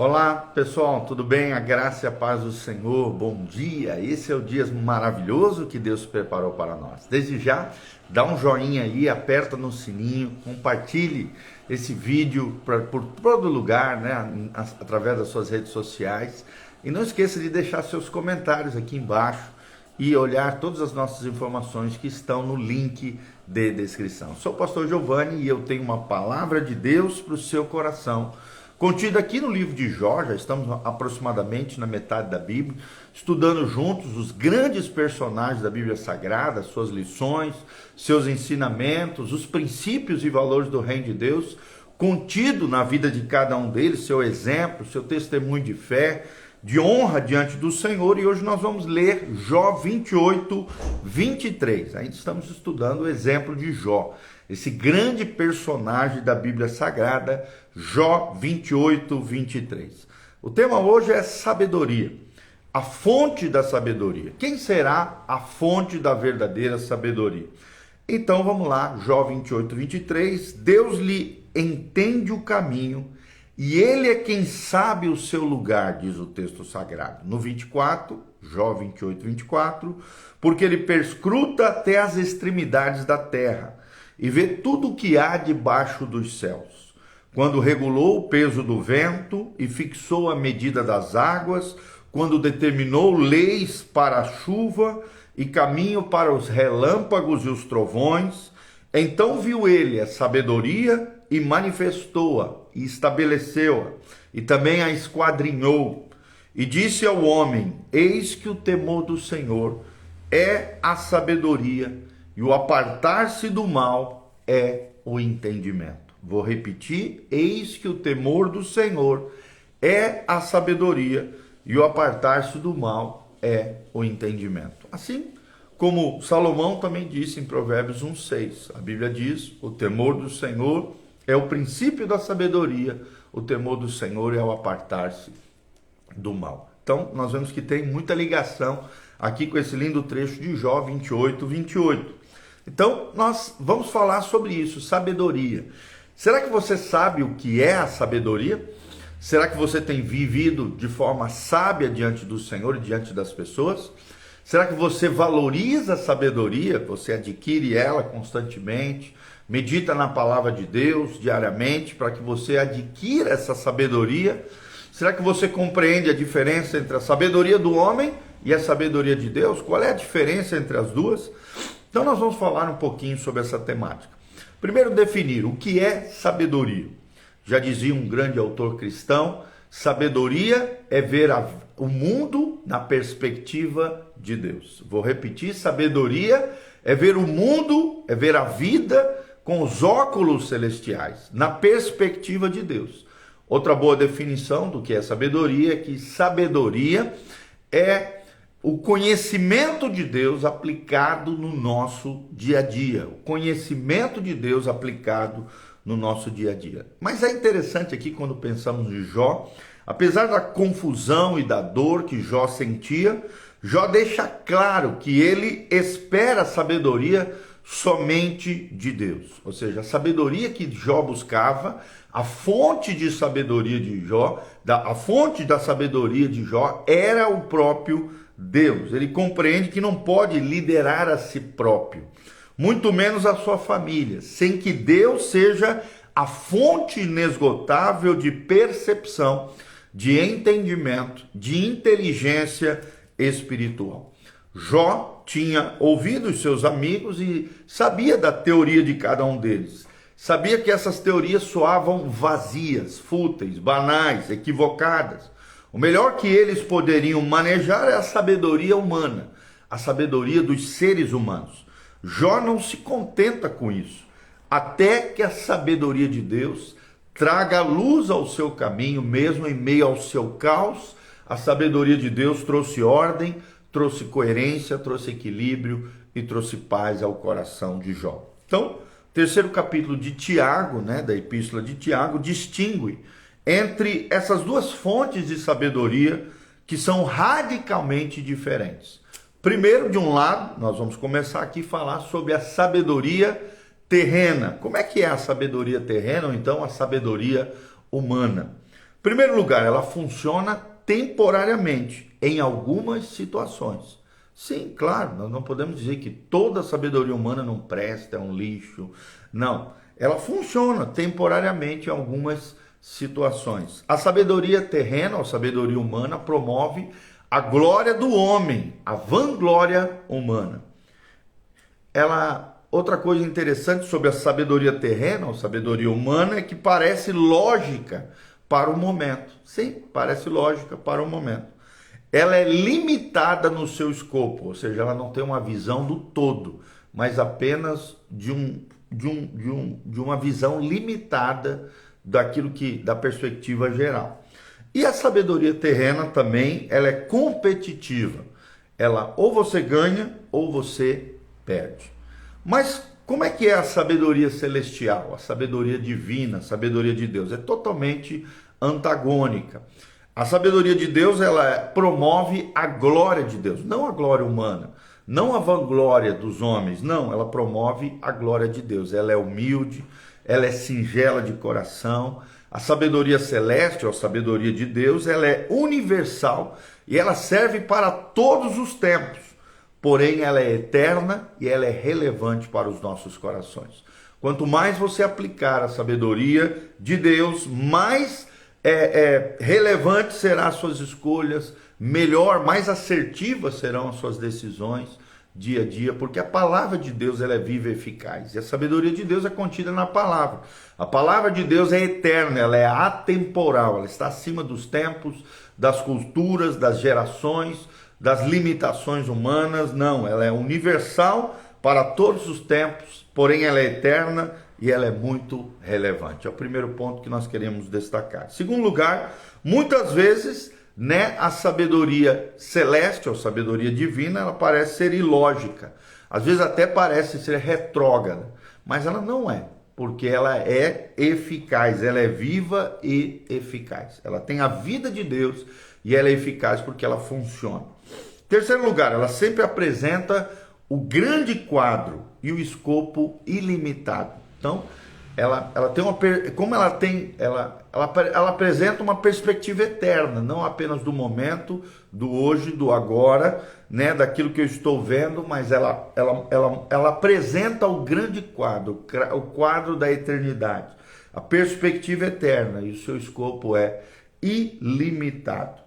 Olá pessoal, tudo bem? A graça e a paz do Senhor, bom dia! Esse é o dia maravilhoso que Deus preparou para nós. Desde já, dá um joinha aí, aperta no sininho, compartilhe esse vídeo por todo lugar, né? Através das suas redes sociais. E não esqueça de deixar seus comentários aqui embaixo e olhar todas as nossas informações que estão no link de descrição. Sou o pastor Giovanni e eu tenho uma palavra de Deus para o seu coração, contido aqui no livro de Jó. Já estamos aproximadamente na metade da Bíblia, estudando juntos os grandes personagens da Bíblia Sagrada, suas lições, seus ensinamentos, os princípios e valores do reino de Deus, contido na vida de cada um deles, seu exemplo, seu testemunho de fé, de honra diante do Senhor. E hoje nós vamos ler Jó 28, 23. Ainda estamos estudando o exemplo de Jó, esse grande personagem da Bíblia Sagrada, Jó 28, 23. O tema hoje é sabedoria, a fonte da sabedoria. Quem será a fonte da verdadeira sabedoria? Então vamos lá, Jó 28, 23. Deus lhe entende o caminho e ele é quem sabe o seu lugar, diz o texto sagrado. No 24, Jó 28, 24, porque ele perscruta até as extremidades da terra e vê tudo o que há debaixo dos céus. Quando regulou o peso do vento e fixou a medida das águas, quando determinou leis para a chuva e caminho para os relâmpagos e os trovões, então viu ele a sabedoria e manifestou-a e estabeleceu-a, e também a esquadrinhou. E disse ao homem: eis que o temor do Senhor é a sabedoria, e o apartar-se do mal é o entendimento. Vou repetir: eis que o temor do Senhor é a sabedoria, e o apartar-se do mal é o entendimento. Assim como Salomão também disse em Provérbios 1:6, a Bíblia diz: o temor do Senhor é o princípio da sabedoria, o temor do Senhor é o apartar-se do mal. Então nós vemos que tem muita ligação aqui com esse lindo trecho de Jó 28, 28. Então nós vamos falar sobre isso, sabedoria. Será que você sabe o que é a sabedoria? Será que você tem vivido de forma sábia diante do Senhor e diante das pessoas? Será que você valoriza a sabedoria? Você adquire ela constantemente? Medita na palavra de Deus diariamente para que você adquira essa sabedoria? Será que você compreende a diferença entre a sabedoria do homem e a sabedoria de Deus? Qual é a diferença entre as duas? Então nós vamos falar um pouquinho sobre essa temática. Primeiro, definir o que é sabedoria. Já dizia um grande autor cristão: sabedoria é ver o mundo na perspectiva de Deus. Vou repetir: sabedoria é ver o mundo, é ver a vida com os óculos celestiais, na perspectiva de Deus. Outra boa definição do que é sabedoria é que sabedoria é o conhecimento de Deus aplicado no nosso dia a dia. O conhecimento de Deus aplicado no nosso dia a dia. Mas é interessante aqui quando pensamos em Jó, apesar da confusão e da dor que Jó sentia, Jó deixa claro que ele espera a sabedoria somente de Deus. Ou seja, a sabedoria que Jó buscava, a fonte de sabedoria de Jó, a fonte da sabedoria de Jó era o próprio Deus. Ele compreende que não pode liderar a si próprio, muito menos a sua família, sem que Deus seja a fonte inesgotável de percepção, de entendimento, de inteligência espiritual. Jó tinha ouvido os seus amigos e sabia da teoria de cada um deles. Sabia que essas teorias soavam vazias, fúteis, banais, equivocadas. O melhor que eles poderiam manejar é a sabedoria humana, a sabedoria dos seres humanos. Jó não se contenta com isso, até que a sabedoria de Deus traga luz ao seu caminho, mesmo em meio ao seu caos. A sabedoria de Deus trouxe ordem, trouxe coerência, trouxe equilíbrio e trouxe paz ao coração de Jó. Então, o terceiro capítulo de Tiago, da epístola de Tiago, distingue entre essas duas fontes de sabedoria que são radicalmente diferentes. Primeiro, de um lado, nós vamos começar aqui a falar sobre a sabedoria terrena. Como é que é a sabedoria terrena ou então a sabedoria humana? Em primeiro lugar, ela funciona temporariamente em algumas situações. Sim, claro, nós não podemos dizer que toda a sabedoria humana não presta, é um lixo. Não, ela funciona temporariamente em algumas situações. A sabedoria terrena, a sabedoria humana, promove a glória do homem, a vanglória humana. Outra coisa interessante sobre a sabedoria terrena, ou sabedoria humana, é que parece lógica para o momento. Sim, parece lógica para o momento. Ela é limitada no seu escopo, ou seja, ela não tem uma visão do todo, mas apenas de uma visão limitada da perspectiva geral. E a sabedoria terrena também, ela é competitiva. Ela ou você ganha ou você perde. Mas como é que é a sabedoria celestial, a sabedoria divina, a sabedoria de Deus? É totalmente antagônica. A sabedoria de Deus, ela promove a glória de Deus, não a glória humana, não a vanglória dos homens, não, ela promove a glória de Deus. Ela é humilde, ela é singela de coração. A sabedoria celeste, ou a sabedoria de Deus, ela é universal e ela serve para todos os tempos. Porém, ela é eterna e ela é relevante para os nossos corações. Quanto mais você aplicar a sabedoria de Deus, mais relevante serão as suas escolhas, melhor, mais assertivas serão as suas decisões dia a dia, porque a palavra de Deus ela é viva e eficaz, e a sabedoria de Deus é contida na palavra. A palavra de Deus é eterna, ela é atemporal, ela está acima dos tempos, das culturas, das gerações, das limitações humanas. Não, ela é universal para todos os tempos, porém ela é eterna e ela é muito relevante. É o primeiro ponto que nós queremos destacar. Segundo lugar, muitas vezes, a sabedoria celeste, ou sabedoria divina, ela parece ser ilógica. Às vezes até parece ser retrógrada, mas ela não é, porque ela é eficaz, ela é viva e eficaz. Ela tem a vida de Deus e ela é eficaz porque ela funciona. Terceiro lugar, ela sempre apresenta o grande quadro e o escopo ilimitado. Então, ela apresenta uma perspectiva eterna, não apenas do momento, do hoje, do agora, daquilo que eu estou vendo, mas ela apresenta o grande quadro, o quadro da eternidade, a perspectiva eterna, e o seu escopo é ilimitado.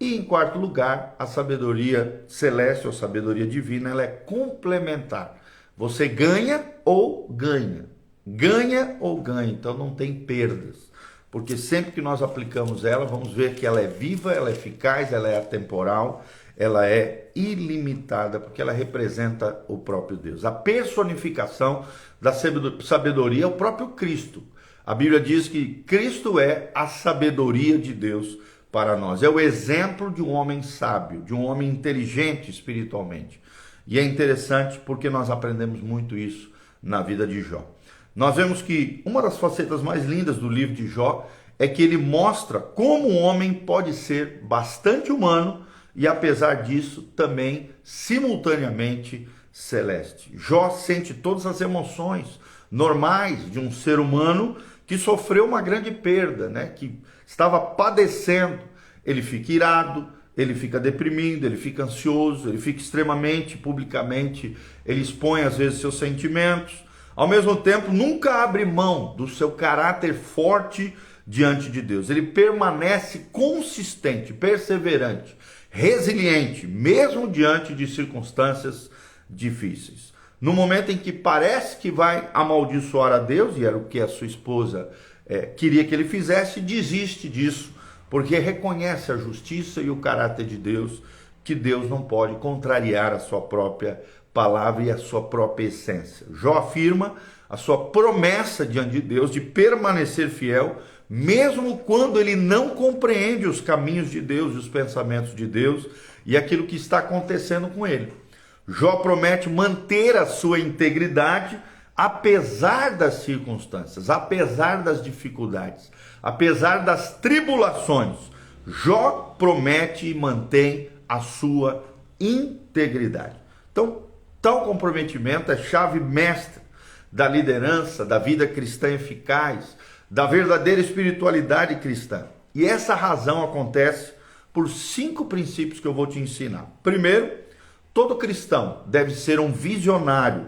E em quarto lugar, a sabedoria celeste ou sabedoria divina, ela é complementar. Você ganha ou ganha. Ganha ou ganha, então não tem perdas, porque sempre que nós aplicamos ela, vamos ver que ela é viva, ela é eficaz, ela é atemporal, ela é ilimitada, porque ela representa o próprio Deus. A personificação da sabedoria é o próprio Cristo. A Bíblia diz que Cristo é a sabedoria de Deus para nós, é o exemplo de um homem sábio, de um homem inteligente espiritualmente. E é interessante porque nós aprendemos muito isso na vida de Jó. Nós vemos que uma das facetas mais lindas do livro de Jó é que ele mostra como um homem pode ser bastante humano e, apesar disso, também simultaneamente celeste. Jó sente todas as emoções normais de um ser humano que sofreu uma grande perda, que estava padecendo. Ele fica irado, ele fica deprimido, ele fica ansioso, ele fica extremamente, publicamente, ele expõe às vezes seus sentimentos. Ao mesmo tempo, nunca abre mão do seu caráter forte diante de Deus. Ele permanece consistente, perseverante, resiliente, mesmo diante de circunstâncias difíceis. No momento em que parece que vai amaldiçoar a Deus, e era o que a sua esposa queria que ele fizesse, desiste disso, porque reconhece a justiça e o caráter de Deus, que Deus não pode contrariar a sua própria palavra e a sua própria essência. Jó afirma a sua promessa diante de Deus de permanecer fiel, mesmo quando ele não compreende os caminhos de Deus e os pensamentos de Deus e aquilo que está acontecendo com ele. Jó promete manter a sua integridade apesar das circunstâncias, apesar das dificuldades, apesar das tribulações. Jó promete e mantém a sua integridade. Então, tal comprometimento é chave mestra da liderança, da vida cristã eficaz, da verdadeira espiritualidade cristã. E essa razão acontece por 5 princípios que eu vou te ensinar. Primeiro, todo cristão deve ser um visionário,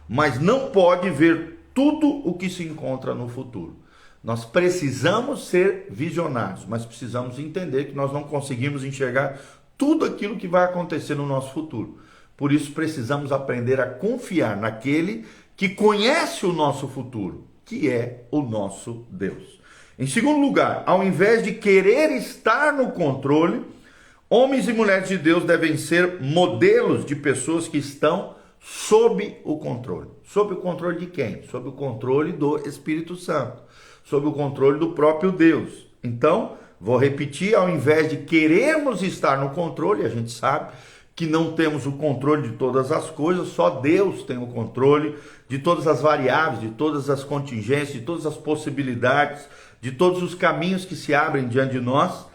mas não pode ver tudo o que se encontra no futuro. Nós precisamos ser visionários, mas precisamos entender que nós não conseguimos enxergar tudo aquilo que vai acontecer no nosso futuro. Por isso precisamos aprender a confiar naquele que conhece o nosso futuro, que é o nosso Deus. Em segundo lugar, ao invés de querer estar no controle, homens e mulheres de Deus devem ser modelos de pessoas que estão sob o controle. Sob o controle de quem? Sob o controle do Espírito Santo, sob o controle do próprio Deus. Então, vou repetir, ao invés de querermos estar no controle, a gente sabe que não temos o controle de todas as coisas, só Deus tem o controle de todas as variáveis, de todas as contingências, de todas as possibilidades, de todos os caminhos que se abrem diante de nós.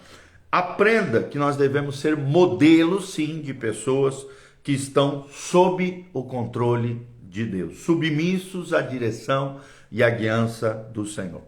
Aprenda que nós devemos ser modelos, sim, de pessoas que estão sob o controle de Deus, submissos à direção e à guiança do Senhor.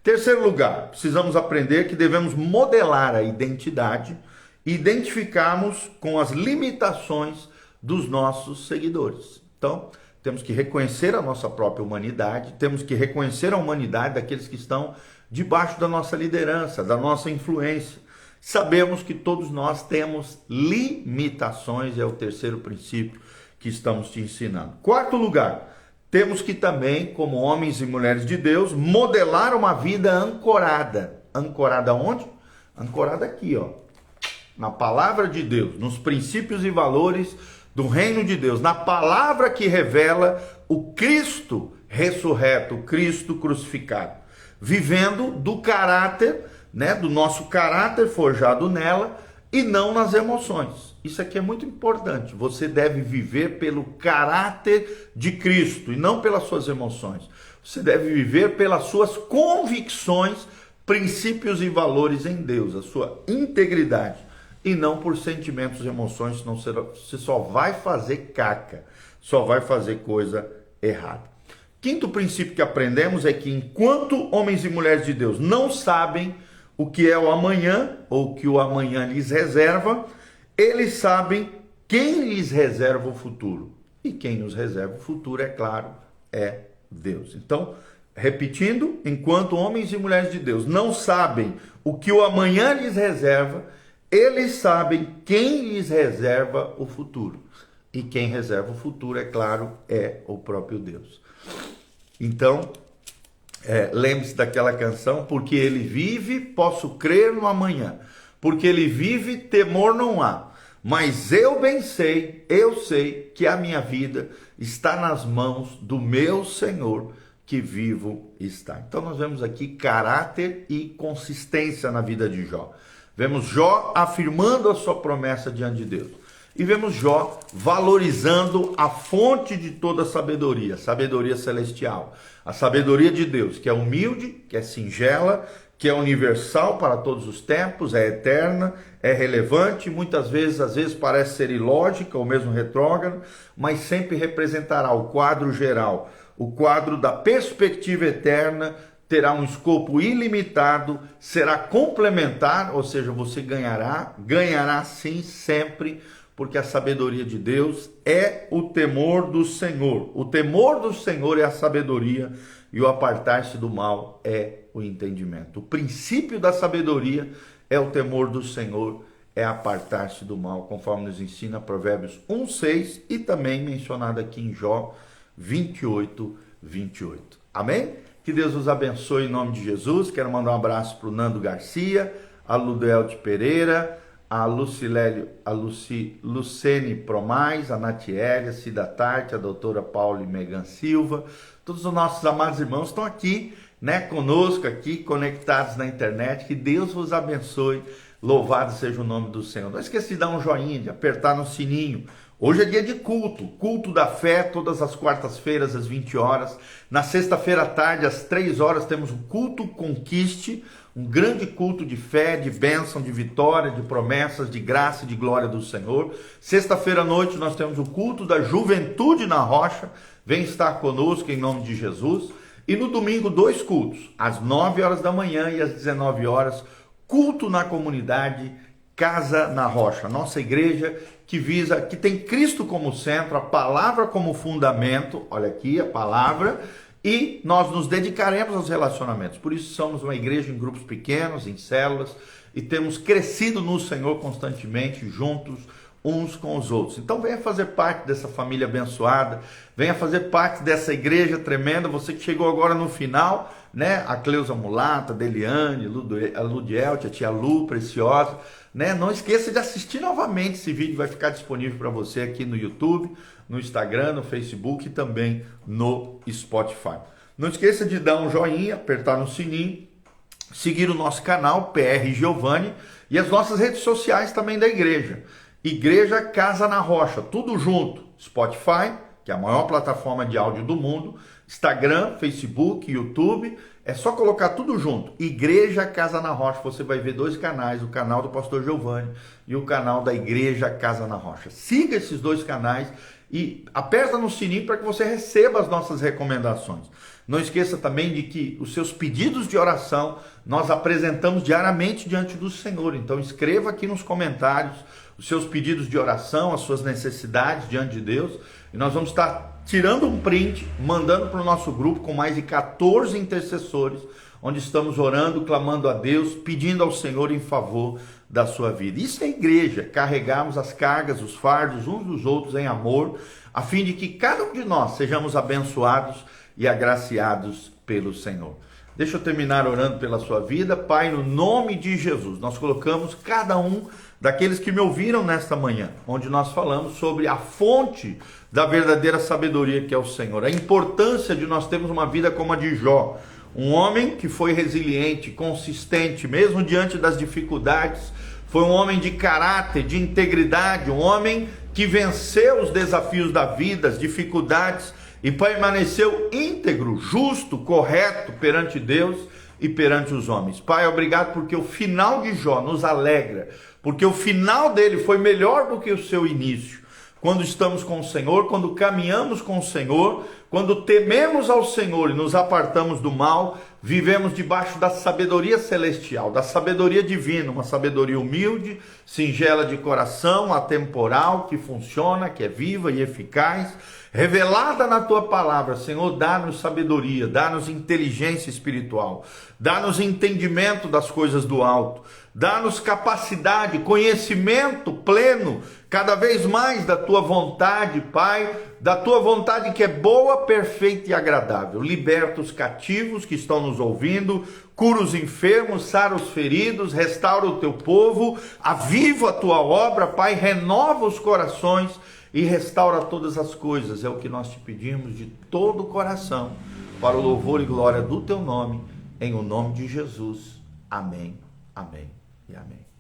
Terceiro lugar, precisamos aprender que devemos modelar a identidade e identificarmos com as limitações dos nossos seguidores. Então, temos que reconhecer a nossa própria humanidade, temos que reconhecer a humanidade daqueles que estão debaixo da nossa liderança, da nossa influência. Sabemos que todos nós temos limitações, é o terceiro princípio que estamos te ensinando. Quarto lugar, temos que também, como homens e mulheres de Deus, modelar uma vida ancorada. Ancorada onde? Ancorada aqui, ó, na palavra de Deus, nos princípios e valores do reino de Deus, na palavra que revela o Cristo ressurreto, o Cristo crucificado, vivendo do caráter, do nosso caráter forjado nela e não nas emoções. Isso aqui é muito importante. Você deve viver pelo caráter de Cristo e não pelas suas emoções. Você deve viver pelas suas convicções, princípios e valores em Deus, a sua integridade, e não por sentimentos e emoções, senão você só vai fazer caca, só vai fazer coisa errada. Quinto princípio que aprendemos é que enquanto homens e mulheres de Deus não sabem o que é o amanhã, ou o que o amanhã lhes reserva, eles sabem quem lhes reserva o futuro. E quem nos reserva o futuro, é claro, é Deus. Então, repetindo, enquanto homens e mulheres de Deus não sabem o que o amanhã lhes reserva, eles sabem quem lhes reserva o futuro. E quem reserva o futuro, é claro, é o próprio Deus. Então, lembre-se daquela canção, porque ele vive, posso crer no amanhã. Porque ele vive, temor não há. Mas eu bem sei, eu sei que a minha vida está nas mãos do meu Senhor, que vivo está. Então nós vemos aqui caráter e consistência na vida de Jó. Vemos Jó afirmando a sua promessa diante de Deus. E vemos Jó valorizando a fonte de toda a sabedoria, sabedoria celestial. A sabedoria de Deus, que é humilde, que é singela, que é universal para todos os tempos, é eterna, é relevante, muitas vezes, às vezes parece ser ilógica ou mesmo retrógrada, mas sempre representará o quadro geral, o quadro da perspectiva eterna, terá um escopo ilimitado, será complementar, ou seja, você ganhará sim sempre, porque a sabedoria de Deus é o temor do Senhor. O temor do Senhor é a sabedoria e o apartar-se do mal é o entendimento. O princípio da sabedoria é o temor do Senhor, é apartar-se do mal, conforme nos ensina Provérbios 1:6 e também mencionado aqui em Jó 28:28. Amém? Que Deus os abençoe em nome de Jesus. Quero mandar um abraço para o Nando Garcia, a Ludelte Pereira, a Lucene Promais, a Natiele, a Cida Tarte, a doutora Paula e Megan Silva. Todos os nossos amados irmãos estão aqui, conosco aqui, conectados na internet. Que Deus vos abençoe. Louvado seja o nome do Senhor. Não esqueça de dar um joinha, de apertar no sininho. Hoje é dia de culto, culto da fé, todas as quartas-feiras às 20 horas. Na sexta-feira à tarde, às 3 horas, temos o culto Conquiste, um grande culto de fé, de bênção, de vitória, de promessas, de graça e de glória do Senhor. Sexta-feira à noite, nós temos o culto da Juventude na Rocha. Vem estar conosco em nome de Jesus. E no domingo, 2 cultos, às 9 horas da manhã e às 19 horas, culto na comunidade, Casa na Rocha, nossa igreja que tem Cristo como centro, a palavra como fundamento, olha aqui a palavra, e nós nos dedicaremos aos relacionamentos. Por isso somos uma igreja em grupos pequenos, em células, e temos crescido no Senhor constantemente, juntos, uns com os outros. Então venha fazer parte dessa família abençoada, venha fazer parte dessa igreja tremenda, você que chegou agora no final, né? A Cleusa Mulata, a Deliane, a Ludiel, a tia Lu, preciosa, né? Não esqueça de assistir novamente, esse vídeo vai ficar disponível para você aqui no YouTube, no Instagram, no Facebook e também no Spotify. Não esqueça de dar um joinha, apertar no sininho, seguir o nosso canal, PR Giovanni, e as nossas redes sociais também da igreja. Igreja Casa na Rocha, tudo junto. Spotify, que é a maior plataforma de áudio do mundo, Instagram, Facebook, YouTube, é só colocar tudo junto. Igreja Casa na Rocha, você vai ver dois canais, o canal do Pastor Giovanni e o canal da Igreja Casa na Rocha. Siga esses dois canais e aperta no sininho para que você receba as nossas recomendações. Não esqueça também de que os seus pedidos de oração nós apresentamos diariamente diante do Senhor. Então escreva aqui nos comentários os seus pedidos de oração, as suas necessidades diante de Deus. E nós vamos estar tirando um print, mandando para o nosso grupo com mais de 14 intercessores, onde estamos orando, clamando a Deus, pedindo ao Senhor em favor da sua vida. Isso é igreja, carregarmos as cargas, os fardos uns dos outros em amor, a fim de que cada um de nós sejamos abençoados e agraciados pelo Senhor. Deixa eu terminar orando pela sua vida. Pai, no nome de Jesus, nós colocamos cada um daqueles que me ouviram nesta manhã, onde nós falamos sobre a fonte da verdadeira sabedoria que é o Senhor, a importância de nós termos uma vida como a de Jó, um homem que foi resiliente, consistente, mesmo diante das dificuldades, foi um homem de caráter, de integridade, um homem que venceu os desafios da vida, as dificuldades, e permaneceu íntegro, justo, correto perante Deus e perante os homens. Pai, obrigado porque o final de Jó nos alegra, porque o final dele foi melhor do que o seu início. Quando estamos com o Senhor, quando caminhamos com o Senhor, quando tememos ao Senhor e nos apartamos do mal, vivemos debaixo da sabedoria celestial, da sabedoria divina, uma sabedoria humilde, singela de coração, atemporal, que funciona, que é viva e eficaz, revelada na tua palavra. Senhor, dá-nos sabedoria, dá-nos inteligência espiritual, dá-nos entendimento das coisas do alto, dá-nos capacidade, conhecimento pleno, cada vez mais da tua vontade, Pai, da tua vontade que é boa, perfeita e agradável. Liberta os cativos que estão nos ouvindo, cura os enfermos, sara os feridos, restaura o teu povo, aviva a tua obra, Pai, renova os corações e restaura todas as coisas. É o que nós te pedimos de todo o coração, para o louvor e glória do teu nome, em o nome de Jesus. Amém, amém e amém.